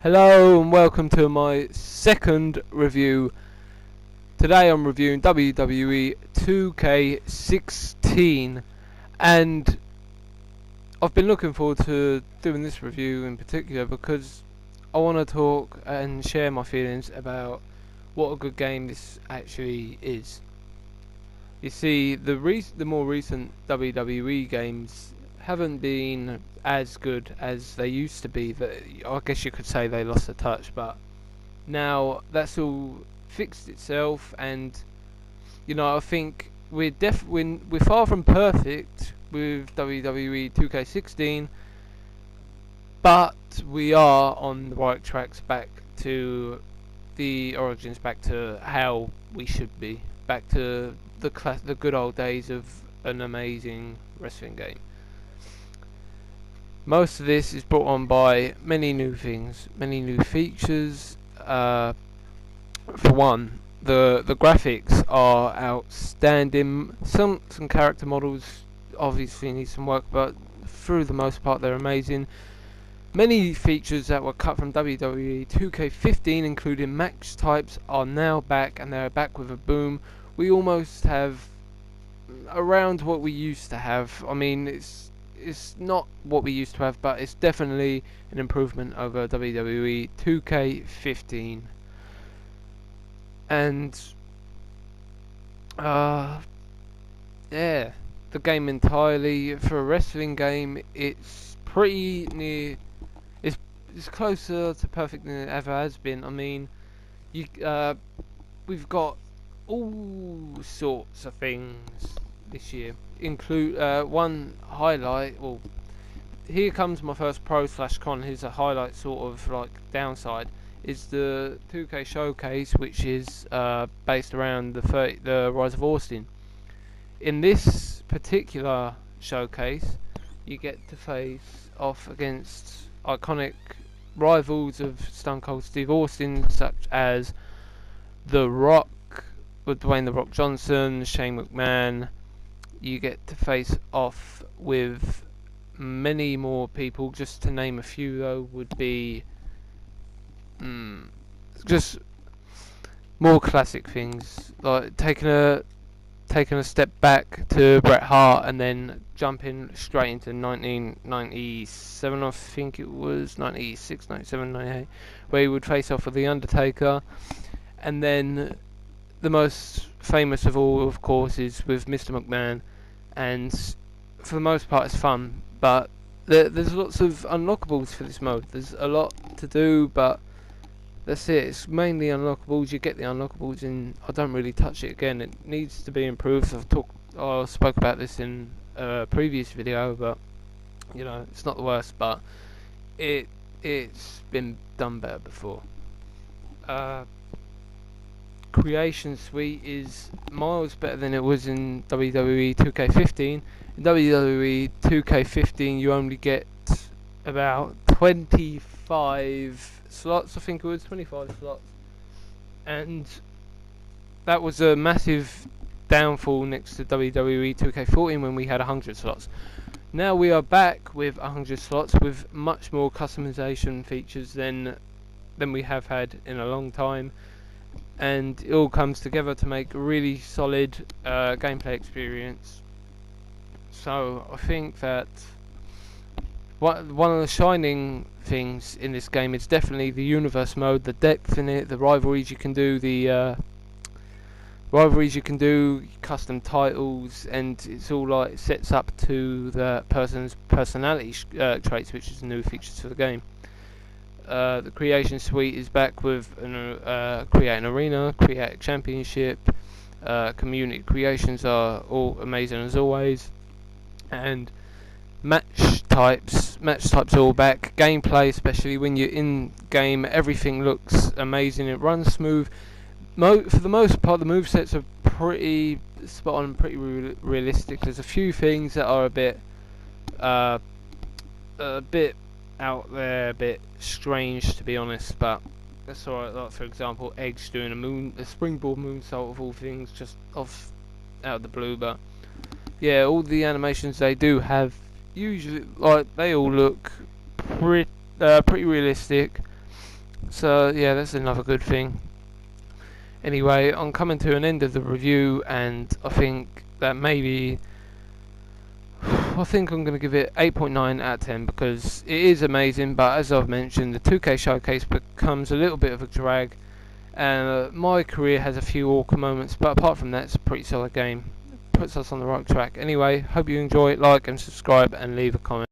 Hello and welcome to my second review. Today I'm reviewing WWE 2K16, and I've been looking forward to doing this review in particular because I want to talk and share my feelings about what a good game this actually is. You see, the more recent WWE games haven't been as good as they used to be. I guess you could say they lost a touch, but now that's all fixed itself, and I think we're far from perfect with WWE 2K16, but we are on the right tracks back to the origins, back to how we should be, back to the good old days of an amazing wrestling game. Most of this is brought on by many new things, many new features. For one, the graphics are outstanding. Some character models obviously need some work, but through the most part they're amazing. Many features that were cut from WWE 2K15, including match types, are now back, and they're back with a boom. We almost have around what we used to have. I mean, it's not what we used to have, but it's definitely an improvement over WWE 2K15. And yeah, the game entirely, for a wrestling game, it's pretty near. It's closer to perfect than it ever has been. I mean, we've got all sorts of things this year. Include one highlight. Well, here comes my first pro/con. Here's a highlight, sort of like downside, is the 2K showcase, which is based around the Rise of Austin. In this particular showcase, you get to face off against iconic rivals of Stone Cold Steve Austin, such as The Rock, with Dwayne "The Rock" Johnson, Shane McMahon. You get to face off with many more people. Just to name a few, though, would be just more classic things, like taking a step back to Bret Hart and then jumping straight into 1997, I think it was 96, 97, 98, where he would face off with The Undertaker. And then the most famous of all, of course, is with Mr. McMahon, and for the most part it's fun, but there's lots of unlockables for this mode. There's a lot to do, but that's it. It's mainly unlockables. You get the unlockables, and I don't really touch it again. It needs to be improved. I spoke about this in a previous video, but it's not the worst, but it's been done better before. Creation Suite is miles better than it was in WWE 2K15. In WWE 2K15 you only get about 25 slots, I think it was 25 slots, and that was a massive downfall next to WWE 2K14 when we had 100 slots. Now we are back with 100 slots with much more customization features than we have had in a long time, and it all comes together to make a really solid gameplay experience. So I think that one of the shining things in this game is definitely the universe mode, the depth in it, the rivalries you can do, custom titles, and it's all like sets up to the person's personality traits, which is new features for the game. The Creation Suite is back with Create an Arena, Create a Championship. Community creations are all amazing as always, and match types are all back. Gameplay, especially when you're in game, everything looks amazing. It runs smooth. For the most part, the movesets are pretty spot on, pretty realistic. There's a few things that are a bit out there, a bit strange, to be honest, but that's alright. Like, for example, Edge doing a springboard moonsault of all things, just off out of the blue. But yeah, all the animations they do have, usually, like, they all look pretty realistic. So yeah, that's another good thing. Anyway, I'm coming to an end of the review, and I think that maybe I think I'm going to give it 8.9 out of 10 because it is amazing, but as I've mentioned, the 2K showcase becomes a little bit of a drag, and my career has a few awkward moments, but apart from that, it's a pretty solid game. Puts us on the right track. Anyway, hope you enjoy it, like and subscribe, and leave a comment.